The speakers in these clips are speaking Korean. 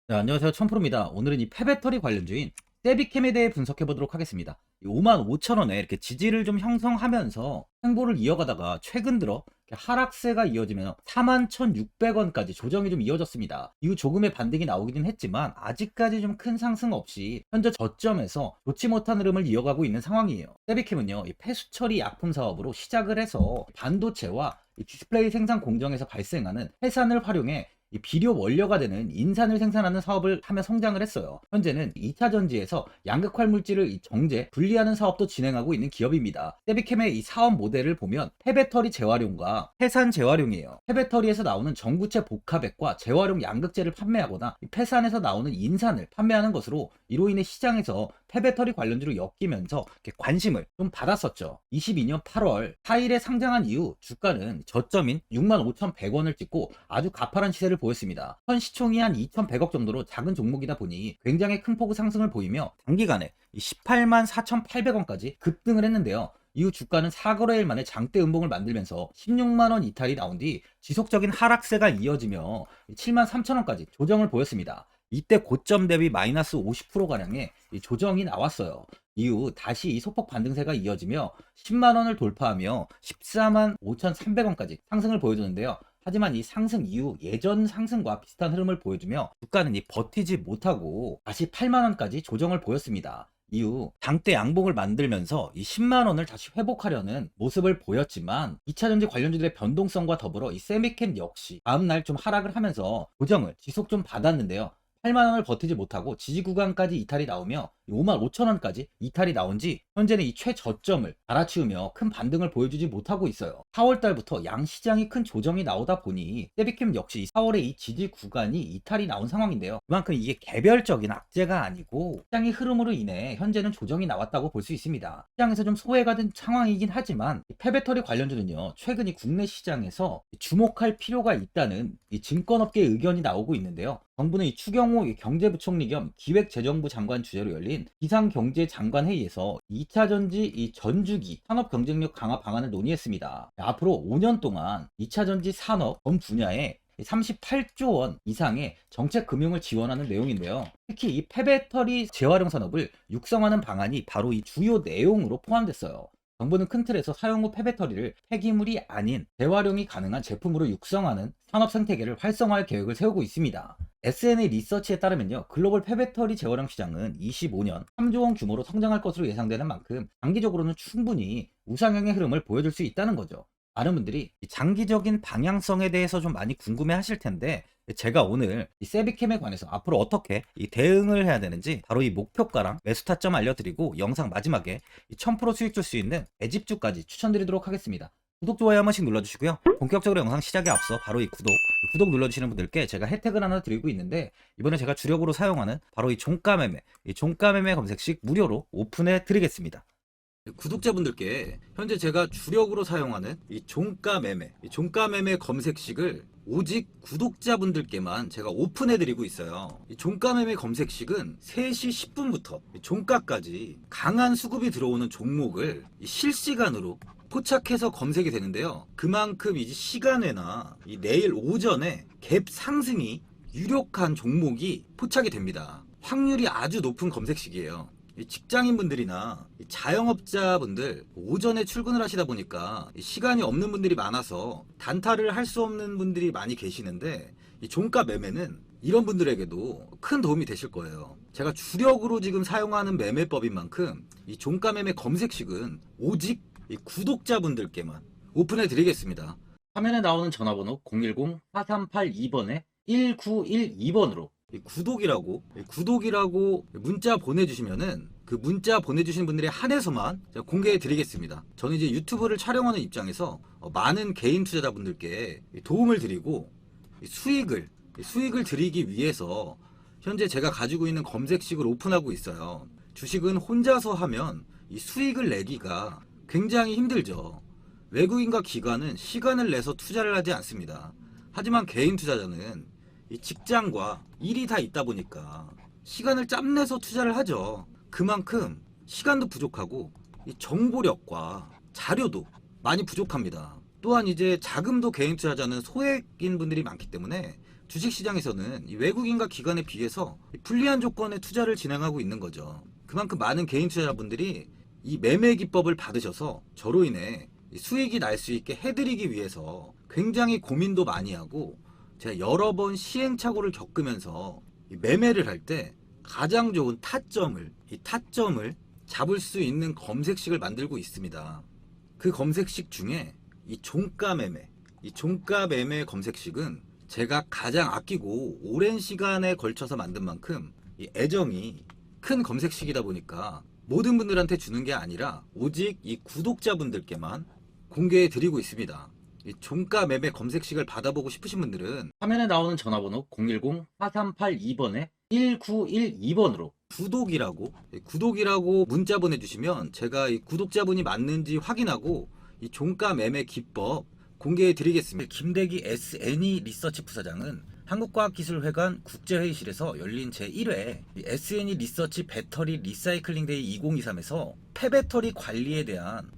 네, 안녕하세요. 천프로입니다. 오늘은 이 폐배터리 관련주인 세비캠에 대해 분석해 보도록 하겠습니다. 55,000원에 이렇게 지지를 좀 형성하면서 횡보를 이어가다가 최근 들어 이렇게 하락세가 이어지며 41,600원까지 조정이 좀 이어졌습니다. 이후 조금의 반등이 나오기는 했지만 아직까지 좀 큰 상승 없이 현재 저점에서 좋지 못한 흐름을 이어가고 있는 상황이에요. 세비캠은요, 이 폐수 처리 약품 사업으로 시작을 해서 반도체와 이 디스플레이 생산 공정에서 발생하는 해산을 활용해 이 비료 원료가 되는 인산을 생산하는 사업을 하며 성장을 했어요. 현재는 2차 전지에서 양극화 물질을 정제, 분리하는 사업도 진행하고 있는 기업입니다. 세비캠의 이 사업 모델을 보면 폐배터리 재활용과 폐산 재활용이에요. 폐배터리에서 나오는 전구체 복합액과 재활용 양극재를 판매하거나 폐산에서 나오는 인산을 판매하는 것으로 이로 인해 시장에서 폐배터리 관련주로 엮이면서 관심을 좀 받았었죠. 22년 8월 4일에 상장한 이후 주가는 저점인 65,100원을 찍고 아주 가파른 시세를 보였습니다. 현 시총이 한 2,100억 정도로 작은 종목이다 보니 굉장히 큰 폭의 상승을 보이며 단기간에 184,800원까지 급등을 했는데요. 이후 주가는 4거래일 만에 장대 음봉을 만들면서 16만원 이탈이 나온 뒤 지속적인 하락세가 이어지며 73,000원까지 조정을 보였습니다. 이때 고점 대비 마이너스 50%가량의 조정이 나왔어요. 이후 다시 이 소폭 반등세가 이어지며 10만원을 돌파하며 14만 5,300원까지 상승을 보여주는데요. 하지만 이 상승 이후 예전 상승과 비슷한 흐름을 보여주며 주가는 버티지 못하고 다시 8만원까지 조정을 보였습니다. 이후 장대 양봉을 만들면서 이 10만원을 다시 회복하려는 모습을 보였지만 2차전지 관련주들의 변동성과 더불어 이 세미캠 역시 다음날 좀 하락을 하면서 조정을 지속 좀 받았는데요. 8만원을 버티지 못하고 지지 구간까지 이탈이 나오며 55,000원까지 이탈이 나온 지 현재는 이 최저점을 갈아치우며 큰 반등을 보여주지 못하고 있어요. 4월달부터 양시장이 큰 조정이 나오다 보니 세비캠 역시 4월에 이 지지 구간이 이탈이 나온 상황인데요. 그만큼 이게 개별적인 악재가 아니고 시장의 흐름으로 인해 현재는 조정이 나왔다고 볼 수 있습니다. 시장에서 좀 소외가 된 상황이긴 하지만 폐배터리 관련주는요, 최근 이 국내 시장에서 주목할 필요가 있다는 이 증권업계 의견이 나오고 있는데요. 정부는 이 추경호 경제부총리 겸 기획재정부 장관 주재로 열린 비상경제장관회의에서 2차전지 이 전주기 산업경쟁력 강화 방안을 논의했습니다. 앞으로 5년 동안 2차전지 산업 전 분야에 38조 원 이상의 정책 금융을 지원하는 내용인데요. 특히 이 폐배터리 재활용 산업을 육성하는 방안이 바로 이 주요 내용으로 포함됐어요. 정부는 큰 틀에서 사용 후 폐배터리를 폐기물이 아닌 재활용이 가능한 제품으로 육성하는 산업 생태계를 활성화할 계획을 세우고 있습니다. SNA 리서치에 따르면요, 글로벌 폐배터리 재활용 시장은 25년 3조 원 규모로 성장할 것으로 예상되는 만큼 장기적으로는 충분히 우상향의 흐름을 보여줄 수 있다는 거죠. 많은 분들이 이 장기적인 방향성에 대해서 좀 많이 궁금해 하실 텐데, 제가 오늘 이 세비캠에 관해서 앞으로 어떻게 이 대응을 해야 되는지 바로 이 목표가랑 매수 타점 알려드리고 영상 마지막에 1000% 수익 줄 수 있는 애집주까지 추천드리도록 하겠습니다. 구독, 좋아요 한 번씩 눌러주시고요. 본격적으로 영상 시작에 앞서 바로 이 구독 눌러주시는 분들께 제가 혜택을 하나 드리고 있는데, 이번에 제가 주력으로 사용하는 바로 이 종가매매, 이 종가매매 검색식 무료로 오픈해 드리겠습니다. 구독자분들께 현재 제가 주력으로 사용하는 이 종가매매 검색식을 오직 구독자분들께만 제가 오픈해드리고 있어요. 이 종가매매 검색식은 3시 10분부터 종가까지 강한 수급이 들어오는 종목을 실시간으로 포착해서 검색이 되는데요. 그만큼 이제 시간외나 이 내일 오전에 갭 상승이 유력한 종목이 포착이 됩니다. 확률이 아주 높은 검색식이에요. 직장인분들이나 자영업자분들 오전에 출근을 하시다 보니까 시간이 없는 분들이 많아서 단타를 할 수 없는 분들이 많이 계시는데, 이 종가 매매는 이런 분들에게도 큰 도움이 되실 거예요. 제가 주력으로 지금 사용하는 매매법인 만큼 이 종가 매매 검색식은 오직 이 구독자분들께만 오픈해 드리겠습니다. 화면에 나오는 전화번호 010-4382번에 1912번으로 구독이라고 문자 보내주시면은 그 문자 보내주신 분들에 한해서만 제가 공개해 드리겠습니다. 저는 이제 유튜브를 촬영하는 입장에서 많은 개인 투자자분들께 도움을 드리고 수익을 드리기 위해서 현재 제가 가지고 있는 검색식을 오픈하고 있어요. 주식은 혼자서 하면 이 수익을 내기가 굉장히 힘들죠. 외국인과 기관은 시간을 내서 투자를 하지 않습니다. 하지만 개인 투자자는 이 직장과 일이 다 있다 보니까 시간을 짬내서 투자를 하죠. 그만큼 시간도 부족하고 이 정보력과 자료도 많이 부족합니다. 또한 이제 자금도 개인 투자자는 소액인 분들이 많기 때문에 주식시장에서는 이 외국인과 기관에 비해서 이 불리한 조건의 투자를 진행하고 있는 거죠. 그만큼 많은 개인 투자자분들이 이 매매 기법을 받으셔서 저로 인해 이 수익이 날 수 있게 해드리기 위해서 굉장히 고민도 많이 하고, 제가 여러 번 시행착오를 겪으면서 이 매매를 할 때 가장 좋은 타점을 잡을 수 있는 검색식을 만들고 있습니다. 그 검색식 중에 이 종가 매매 검색식은 제가 가장 아끼고 오랜 시간에 걸쳐서 만든 만큼 이 애정이 큰 검색식이다 보니까 모든 분들한테 주는 게 아니라 오직 이 구독자분들께만 공개해 드리고 있습니다. 이 종가 매매 검색식을 받아보고 싶으신 분들은 화면에 나오는 전화번호 010-4382번에 1912번으로 구독이라고 문자 보내주시면 제가 이 구독자분이 맞는지 확인하고 이 종가 매매 기법 공개해 드리겠습니다. 김대기 SNE 리서치 부사장은 한국과학기술회관 국제회의실에서 열린 제1회 SNE 리서치 배터리 리사이클링 데이 2023에서 폐배터리 관리에 대한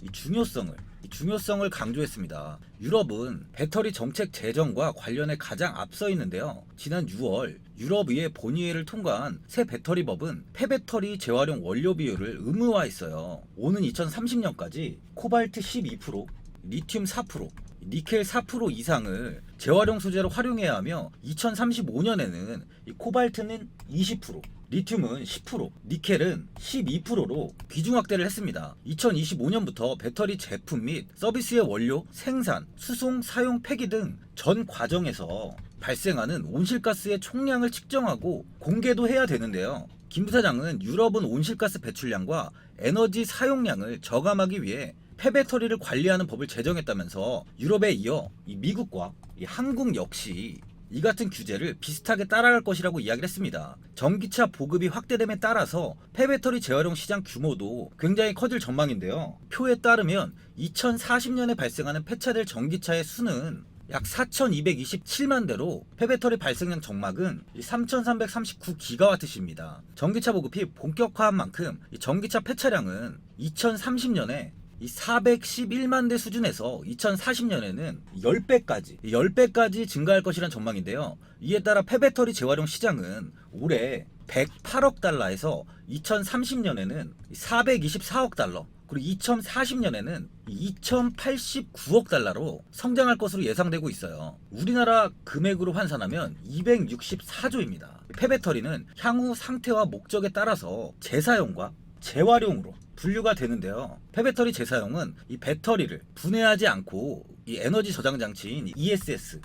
중요성을 강조했습니다. 유럽은 배터리 정책 제정과 관련해 가장 앞서 있는데요. 지난 6월 유럽의회 본의회를 통과한 새 배터리법은 폐배터리 재활용 원료 비율을 의무화했어요. 오는 2030년까지 코발트 12%, 리튬 4%, 니켈 4% 이상을 재활용 소재로 활용해야 하며 2035년에는 코발트는 20%, 리튬은 10%, 니켈은 12%로 비중 확대를 했습니다. 2025년부터 배터리 제품 및 서비스의 원료, 생산, 수송, 사용, 폐기 등 전 과정에서 발생하는 온실가스의 총량을 측정하고 공개도 해야 되는데요. 김 부사장은 유럽은 온실가스 배출량과 에너지 사용량을 저감하기 위해 폐배터리를 관리하는 법을 제정했다면서 유럽에 이어 미국과 한국 역시 이 같은 규제를 비슷하게 따라갈 것이라고 이야기를 했습니다. 전기차 보급이 확대됨에 따라서 폐배터리 재활용 시장 규모도 굉장히 커질 전망인데요. 표에 따르면 2040년에 발생하는 폐차될 전기차의 수는 약 4,227만 대로 폐배터리 발생량 정막은 3,339기가와트시입니다. 전기차 보급이 본격화한 만큼 전기차 폐차량은 2030년에 411만 대 수준에서 2040년에는 10배까지 증가할 것이란 전망인데요. 이에 따라 폐배터리 재활용 시장은 올해 108억 달러에서 2030년에는 424억 달러, 그리고 2040년에는 2089억 달러로 성장할 것으로 예상되고 있어요. 우리나라 금액으로 환산하면 264조입니다. 폐배터리는 향후 상태와 목적에 따라서 재사용과 재활용으로 분류가 되는데요. 폐배터리 재사용은 이 배터리를 분해하지 않고 이 에너지 저장 장치인 ESS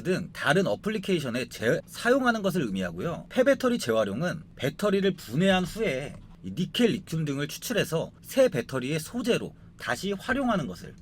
등 다른 어플리케이션에 사용하는 것을 의미하고요. 폐배터리 재활용은 배터리를 분해한 후에 이 니켈, 리튬 등을 추출해서 새 배터리의 소재로 다시 활용하는 것을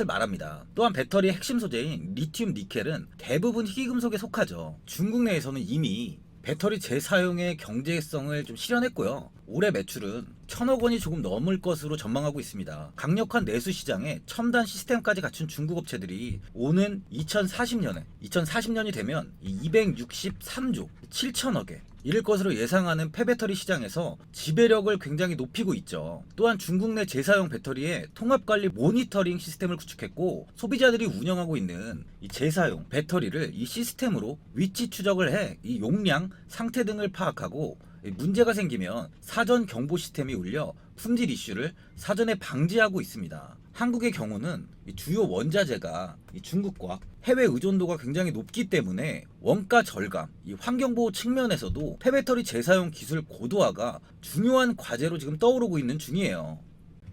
말합니다. 또한 배터리의 핵심 소재인 리튬, 니켈은 대부분 희귀금속에 속하죠. 중국 내에서는 이미 배터리 재사용의 경제성을 좀 실현했고요. 올해 매출은 1,000억 원이 조금 넘을 것으로 전망하고 있습니다. 강력한 내수 시장에 첨단 시스템까지 갖춘 중국 업체들이 오는 2040년이 되면 263조 7천억에 이를 것으로 예상하는 폐배터리 시장에서 지배력을 굉장히 높이고 있죠. 또한 중국 내 재사용 배터리의 통합관리 모니터링 시스템을 구축했고, 소비자들이 운영하고 있는 이 재사용 배터리를 이 시스템으로 위치 추적을 해 이 용량, 상태 등을 파악하고 문제가 생기면 사전 경보 시스템이 울려 품질 이슈를 사전에 방지하고 있습니다. 한국의 경우는 주요 원자재가 중국과 해외 의존도가 굉장히 높기 때문에 원가 절감, 환경보호 측면에서도 폐배터리 재사용 기술 고도화가 중요한 과제로 지금 떠오르고 있는 중이에요.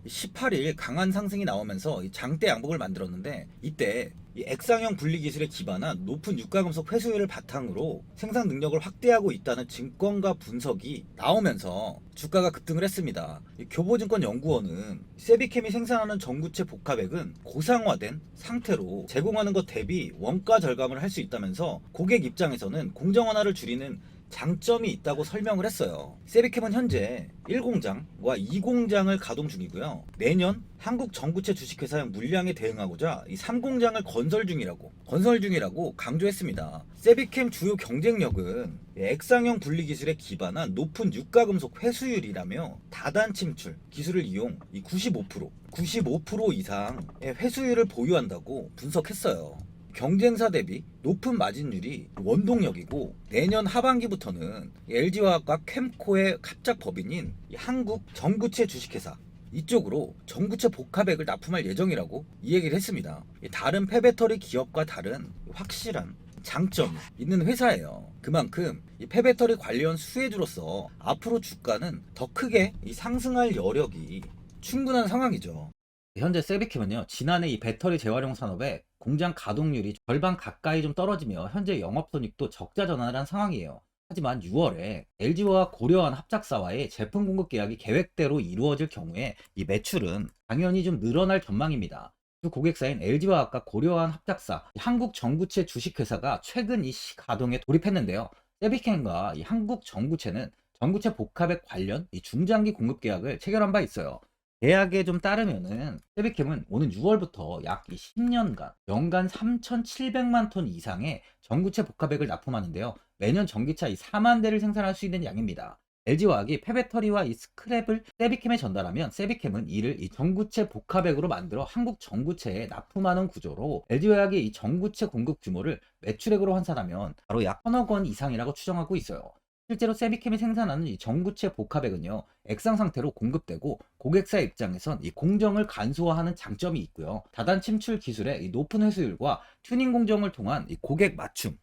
18일 강한 상승이 나오면서 장대 양봉을 만들었는데, 이때 액상형 분리 기술에 기반한 높은 유가금속 회수율을 바탕으로 생산 능력을 확대하고 있다는 증권가 분석이 나오면서 주가가 급등을 했습니다. 교보증권연구원은 세비캠이 생산하는 전구체 복합액은 고상화된 상태로 제공하는 것 대비 원가 절감을 할 수 있다면서 고객 입장에서는 공정 완화를 줄이는 장점이 있다고 설명을 했어요. 세비캠은 현재 1공장과 2공장을 가동 중이고요. 내년 한국 전구체 주식회사의 물량에 대응하고자 이 3공장을 건설 중이라고 강조했습니다. 세비캠 주요 경쟁력은 액상형 분리 기술에 기반한 높은 유가금속 회수율이라며 다단 침출 기술을 이용 95% 이상의 회수율을 보유한다고 분석했어요. 경쟁사 대비 높은 마진율이 원동력이고, 내년 하반기부터는 LG화학과 캠코의 합작 법인인 이 한국 전구체 주식회사 이쪽으로 전구체 복합액을 납품할 예정이라고 이 얘기를 했습니다. 다른 폐배터리 기업과 다른 확실한 장점이 있는 회사예요. 그만큼 이 폐배터리 관련 수혜주로서 앞으로 주가는 더 크게 상승할 여력이 충분한 상황이죠. 현재 세비캠은요, 지난해 이 배터리 재활용 산업의 공장 가동률이 절반 가까이 좀 떨어지며 현재 영업손익도 적자 전환을 한 상황이에요. 하지만 6월에 LG와 고려한 합작사와의 제품 공급 계약이 계획대로 이루어질 경우에 이 매출은 당연히 좀 늘어날 전망입니다. 그 고객사인 LG화학과 고려한 합작사 한국전구체 주식회사가 최근 이 시가동에 돌입했는데요. 세비캠과 이 한국전구체는 전구체 복합액 관련 이 중장기 공급 계약을 체결한 바 있어요. 계약에 좀 따르면은 세비캠은 오는 6월부터 약 10년간 연간 3,700만 톤 이상의 전구체 복합액을 납품하는데요. 매년 전기차 4만 대를 생산할 수 있는 양입니다. LG화학이 폐배터리와 이 스크랩을 세비캠에 전달하면 세비캠은 이를 이 전구체 복합액으로 만들어 한국 전구체에 납품하는 구조로, LG화학이 이 전구체 공급 규모를 매출액으로 환산하면 바로 약 1,000억 원 이상이라고 추정하고 있어요. 실제로 세비캠이 생산하는 이 전구체 복합액은요, 액상 상태로 공급되고 고객사 입장에선 이 공정을 간소화하는 장점이 있고요. 다단 침출 기술의 이 높은 회수율과 튜닝 공정을 통한 이 고객 맞춤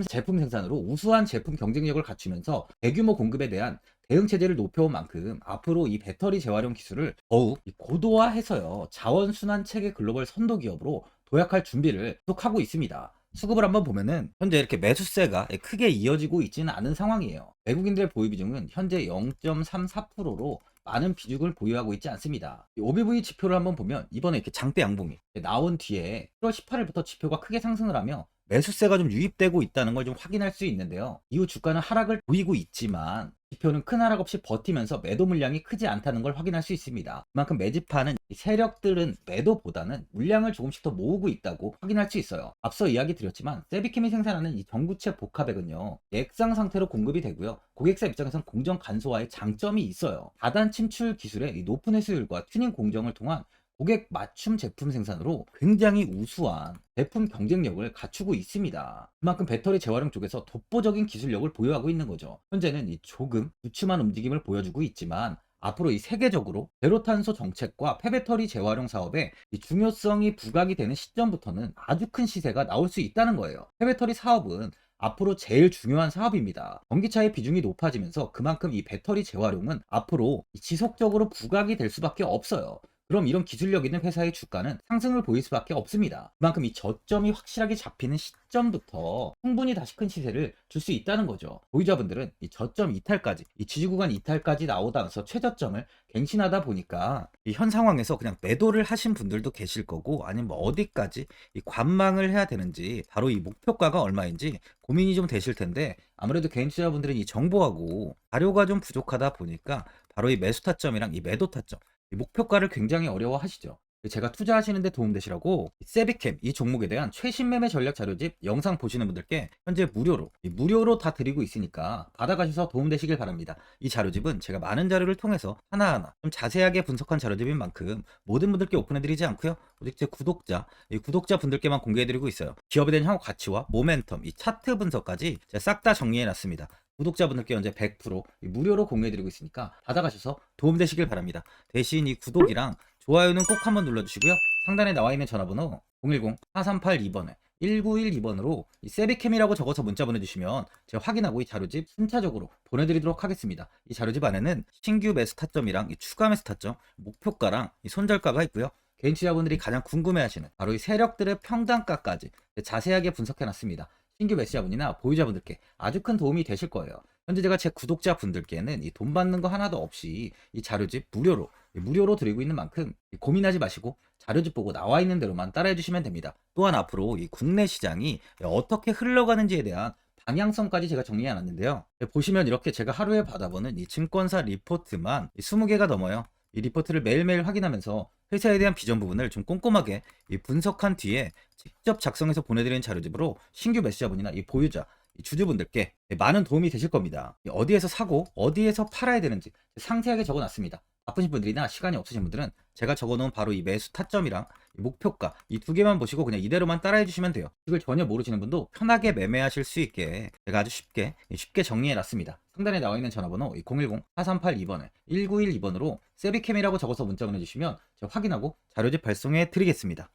제품 생산으로 우수한 제품 경쟁력을 갖추면서 대규모 공급에 대한 대응 체제를 높여온 만큼 앞으로 이 배터리 재활용 기술을 더욱 고도화해서요, 자원 순환 체계 글로벌 선도 기업으로 도약할 준비를 계속하고 있습니다. 수급을 한번 보면은 현재 이렇게 매수세가 크게 이어지고 있지는 않은 상황이에요. 외국인들의 보유 비중은 현재 0.34%로 많은 비중을 보유하고 있지 않습니다. OBV 지표를 한번 보면 이번에 이렇게 장대 양봉이 나온 뒤에 7월 18일부터 지표가 크게 상승을 하며 매수세가 좀 유입되고 있다는 걸 좀 확인할 수 있는데요. 이후 주가는 하락을 보이고 있지만 지표는 큰 하락 없이 버티면서 매도 물량이 크지 않다는 걸 확인할 수 있습니다. 그만큼 매집하는 세력들은 매도보다는 물량을 조금씩 더 모으고 있다고 확인할 수 있어요. 앞서 이야기 드렸지만 세비캠이 생산하는 이 전구체 복합액은요, 액상 상태로 공급이 되고요. 고객사 입장에선 공정 간소화의 장점이 있어요. 다단 침출 기술의 이 높은 회수율과 튜닝 공정을 통한 고객 맞춤 제품 생산으로 굉장히 우수한 제품 경쟁력을 갖추고 있습니다. 그만큼 배터리 재활용 쪽에서 독보적인 기술력을 보유하고 있는 거죠. 현재는 이 조금 주춤한 움직임을 보여주고 있지만 앞으로 이 세계적으로 제로탄소 정책과 폐배터리 재활용 사업의 이 중요성이 부각이 되는 시점부터는 아주 큰 시세가 나올 수 있다는 거예요. 폐배터리 사업은 앞으로 제일 중요한 사업입니다. 전기차의 비중이 높아지면서 그만큼 이 배터리 재활용은 앞으로 지속적으로 부각이 될 수밖에 없어요. 그럼 이런 기술력 있는 회사의 주가는 상승을 보일 수밖에 없습니다. 그만큼 이 저점이 확실하게 잡히는 시점부터 충분히 다시 큰 시세를 줄 수 있다는 거죠. 보유자분들은 이 저점 이탈까지, 이 지지구간 이탈까지 나오다면서 최저점을 갱신하다 보니까 이 현 상황에서 그냥 매도를 하신 분들도 계실 거고, 아니면 뭐 어디까지 이 관망을 해야 되는지, 바로 이 목표가가 얼마인지 고민이 좀 되실 텐데, 아무래도 개인 투자자분들은 이 정보하고 자료가 좀 부족하다 보니까 바로 이 매수 타점이랑 이 매도 타점, 이 목표가를 굉장히 어려워하시죠. 제가 투자하시는데 도움되시라고 세비캠 이 종목에 대한 최신 매매 전략 자료집 영상 보시는 분들께 현재 무료로 다 드리고 있으니까 받아가셔서 도움되시길 바랍니다. 이 자료집은 제가 많은 자료를 통해서 하나하나 좀 자세하게 분석한 자료집인 만큼 모든 분들께 오픈해드리지 않고요, 오직 제 구독자분들께만 공개해드리고 있어요. 기업에 대한 향후 가치와 모멘텀, 이 차트 분석까지 제가 싹 다 정리해놨습니다. 구독자분들께 현재 100% 무료로 공유해드리고 있으니까 받아가셔서 도움되시길 바랍니다. 대신 이 구독이랑 좋아요는 꼭 한번 눌러주시고요. 상단에 나와있는 전화번호 010-4382번에 1912번으로 이 세비캠이라고 적어서 문자 보내주시면 제가 확인하고 이 자료집 순차적으로 보내드리도록 하겠습니다. 이 자료집 안에는 신규 매수 타점이랑 이 추가 매수 타점, 목표가랑 이 손절가가 있고요. 개인 투자분들이 가장 궁금해하시는 바로 이 세력들의 평단가까지 자세하게 분석해놨습니다. 신규 매수자분이나 보유자분들께 아주 큰 도움이 되실 거예요. 현재 제가 제 구독자분들께는 이 돈 받는 거 하나도 없이 이 자료집 무료로 드리고 있는 만큼 고민하지 마시고 자료집 보고 나와 있는 대로만 따라해 주시면 됩니다. 또한 앞으로 이 국내 시장이 어떻게 흘러가는지에 대한 방향성까지 제가 정리해 놨는데요. 보시면 이렇게 제가 하루에 받아보는 이 증권사 리포트만 20개가 넘어요. 이 리포트를 매일매일 확인하면서 회사에 대한 비전 부분을 좀 꼼꼼하게 분석한 뒤에 직접 작성해서 보내드리는 자료집으로 신규 매수자분이나 이 보유자, 이 주주분들께 많은 도움이 되실 겁니다. 어디에서 사고 어디에서 팔아야 되는지 상세하게 적어놨습니다. 바쁘신 분들이나 시간이 없으신 분들은 제가 적어놓은 바로 이 매수 타점이랑 목표가 이 두 개만 보시고 그냥 이대로만 따라해 주시면 돼요. 이걸 전혀 모르시는 분도 편하게 매매하실 수 있게 제가 아주 쉽게 정리해 놨습니다. 상단에 나와 있는 전화번호 010-4382번에 1912번으로 세비캠이라고 적어서 문자 보내주시면 제가 확인하고 자료집 발송해 드리겠습니다.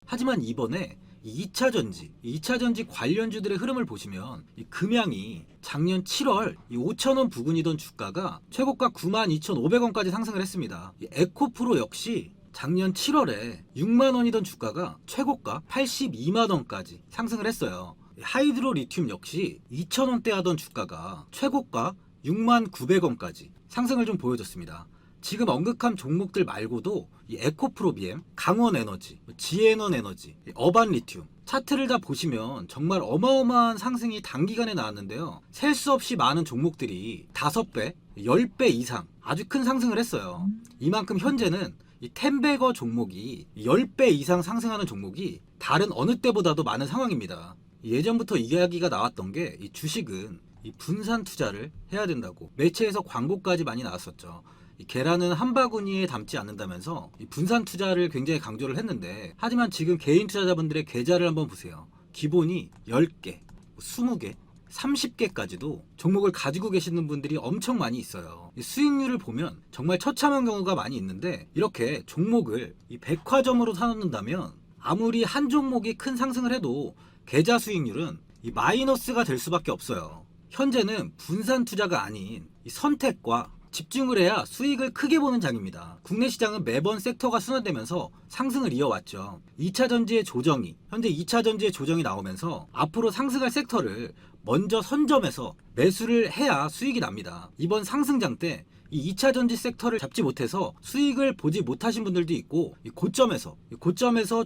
하지만 이번에 2차전지 관련주들의 흐름을 보시면 이 금양이 작년 7월 5,000원 부근이던 주가가 최고가 92,500원까지 상승을 했습니다. 이 에코프로 역시 작년 7월에 6만원이던 주가가 최고가 82만원까지 상승을 했어요. 하이드로 리튬 역시 2,000원대 하던 주가가 최고가 69,900원까지 상승을 좀 보여줬습니다. 지금 언급한 종목들 말고도 이 에코프로비엠, 강원에너지, 지에너에너지, 어반리튬 차트를 다 보시면 정말 어마어마한 상승이 단기간에 나왔는데요. 셀 수 없이 많은 종목들이 5배, 10배 이상 아주 큰 상승을 했어요. 이만큼 현재는 이 텐베거 종목이 10배 이상 상승하는 종목이 다른 어느 때보다도 많은 상황입니다. 예전부터 이야기가 나왔던 게 이 주식은 이 분산 투자를 해야 된다고 매체에서 광고까지 많이 나왔었죠. 이 계란은 한 바구니에 담지 않는다면서 이 분산 투자를 굉장히 강조를 했는데, 하지만 지금 개인 투자자분들의 계좌를 한번 보세요. 기본이 10개, 20개, 30개까지도 종목을 가지고 계시는 분들이 엄청 많이 있어요. 이 수익률을 보면 정말 처참한 경우가 많이 있는데, 이렇게 종목을 이 백화점으로 사놓는다면 아무리 한 종목이 큰 상승을 해도 계좌 수익률은 이 마이너스가 될 수밖에 없어요. 현재는 분산 투자가 아닌 이 선택과 집중을 해야 수익을 크게 보는 장입니다. 국내 시장은 매번 섹터가 순환되면서 상승을 이어왔죠. 2차 전지의 조정이, 현재 2차 전지의 조정이 나오면서 앞으로 상승할 섹터를 먼저 선점해서 매수를 해야 수익이 납니다. 이번 상승장 때 이 2차 전지 섹터를 잡지 못해서 수익을 보지 못하신 분들도 있고, 이 고점에서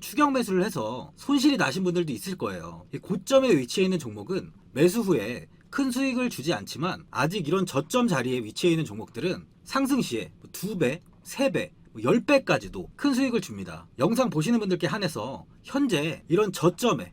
추격 매수를 해서 손실이 나신 분들도 있을 거예요. 이 고점에 위치해 있는 종목은 매수 후에 큰 수익을 주지 않지만, 아직 이런 저점 자리에 위치해 있는 종목들은 상승 시에 2배, 3배, 10배까지도 큰 수익을 줍니다. 영상 보시는 분들께 한해서 현재 이런 저점에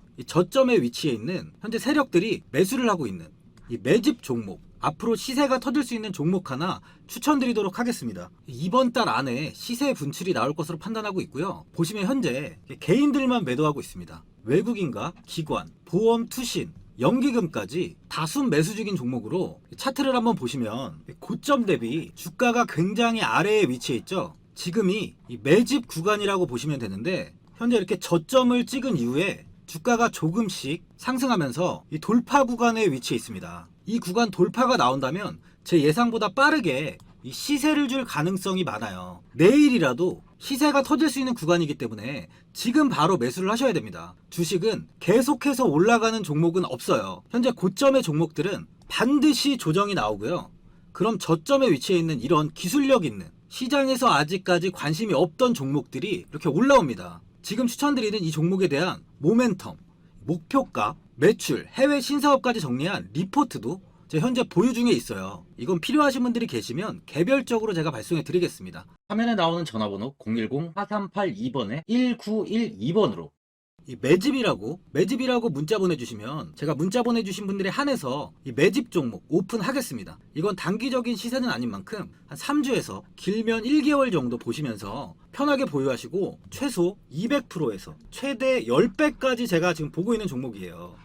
위치해 있는 현재 세력들이 매수를 하고 있는 이 매집 종목, 앞으로 시세가 터질 수 있는 종목 하나 추천드리도록 하겠습니다. 이번 달 안에 시세 분출이 나올 것으로 판단하고 있고요. 보시면 현재 개인들만 매도하고 있습니다. 외국인과 기관, 보험, 투신, 연기금까지 다수 매수 중인 종목으로 차트를 한번 보시면 고점 대비 주가가 굉장히 아래에 위치해 있죠. 지금이 이 매집 구간이라고 보시면 되는데, 현재 이렇게 저점을 찍은 이후에 주가가 조금씩 상승하면서 이 돌파 구간에 위치해 있습니다. 이 구간 돌파가 나온다면 제 예상보다 빠르게 이 시세를 줄 가능성이 많아요. 내일이라도 시세가 터질 수 있는 구간이기 때문에 지금 바로 매수를 하셔야 됩니다. 주식은 계속해서 올라가는 종목은 없어요. 현재 고점의 종목들은 반드시 조정이 나오고요. 그럼 저점에 위치해 있는 이런 기술력 있는, 시장에서 아직까지 관심이 없던 종목들이 이렇게 올라옵니다. 지금 추천드리는 이 종목에 대한 모멘텀, 목표가, 매출, 해외 신사업까지 정리한 리포트도 제 현재 보유 중에 있어요. 이건 필요하신 분들이 계시면 개별적으로 제가 발송해 드리겠습니다. 화면에 나오는 전화번호 010-4382번에 1912번으로 이 매집이라고 문자 보내주시면 제가 문자 보내주신 분들에 한해서 이 매집 종목 오픈하겠습니다. 이건 단기적인 시세는 아닌 만큼 한 3주에서 길면 1개월 정도 보시면서 편하게 보유하시고 최소 200%에서 최대 10배까지 제가 지금 보고 있는 종목이에요.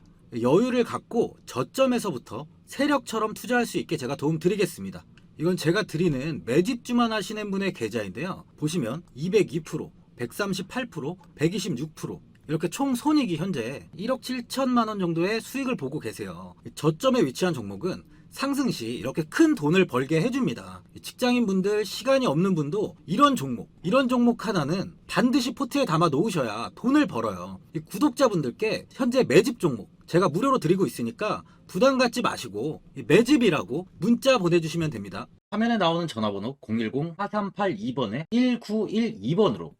여유를 갖고 저점에서부터 세력처럼 투자할 수 있게 제가 도움 드리겠습니다. 이건 제가 드리는 매집주만 하시는 분의 계좌인데요. 보시면 202%, 138%, 126%, 이렇게 총 손익이 현재 1억 7천만 원 정도의 수익을 보고 계세요. 저점에 위치한 종목은 상승 시 이렇게 큰 돈을 벌게 해줍니다. 직장인분들, 시간이 없는 분도 이런 종목 하나는 반드시 포트에 담아 놓으셔야 돈을 벌어요. 구독자분들께 현재 매집 종목 제가 무료로 드리고 있으니까 부담 갖지 마시고 매집이라고 문자 보내주시면 됩니다. 화면에 나오는 전화번호 010-4382번에 1912번으로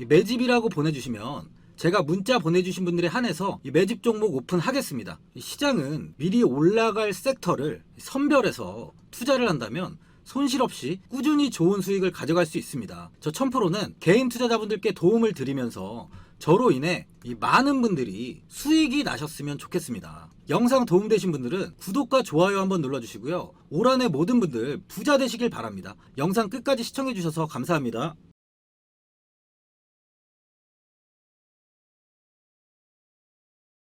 매집이라고 보내주시면 제가 문자 보내주신 분들에 한해서 이 매집 종목 오픈하겠습니다. 시장은 미리 올라갈 섹터를 선별해서 투자를 한다면 손실 없이 꾸준히 좋은 수익을 가져갈 수 있습니다. 저 1000%는 개인 투자자분들께 도움을 드리면서 저로 인해 이 많은 분들이 수익이 나셨으면 좋겠습니다. 영상 도움되신 분들은 구독과 좋아요 한번 눌러주시고요. 올 한해 모든 분들 부자 되시길 바랍니다. 영상 끝까지 시청해주셔서 감사합니다.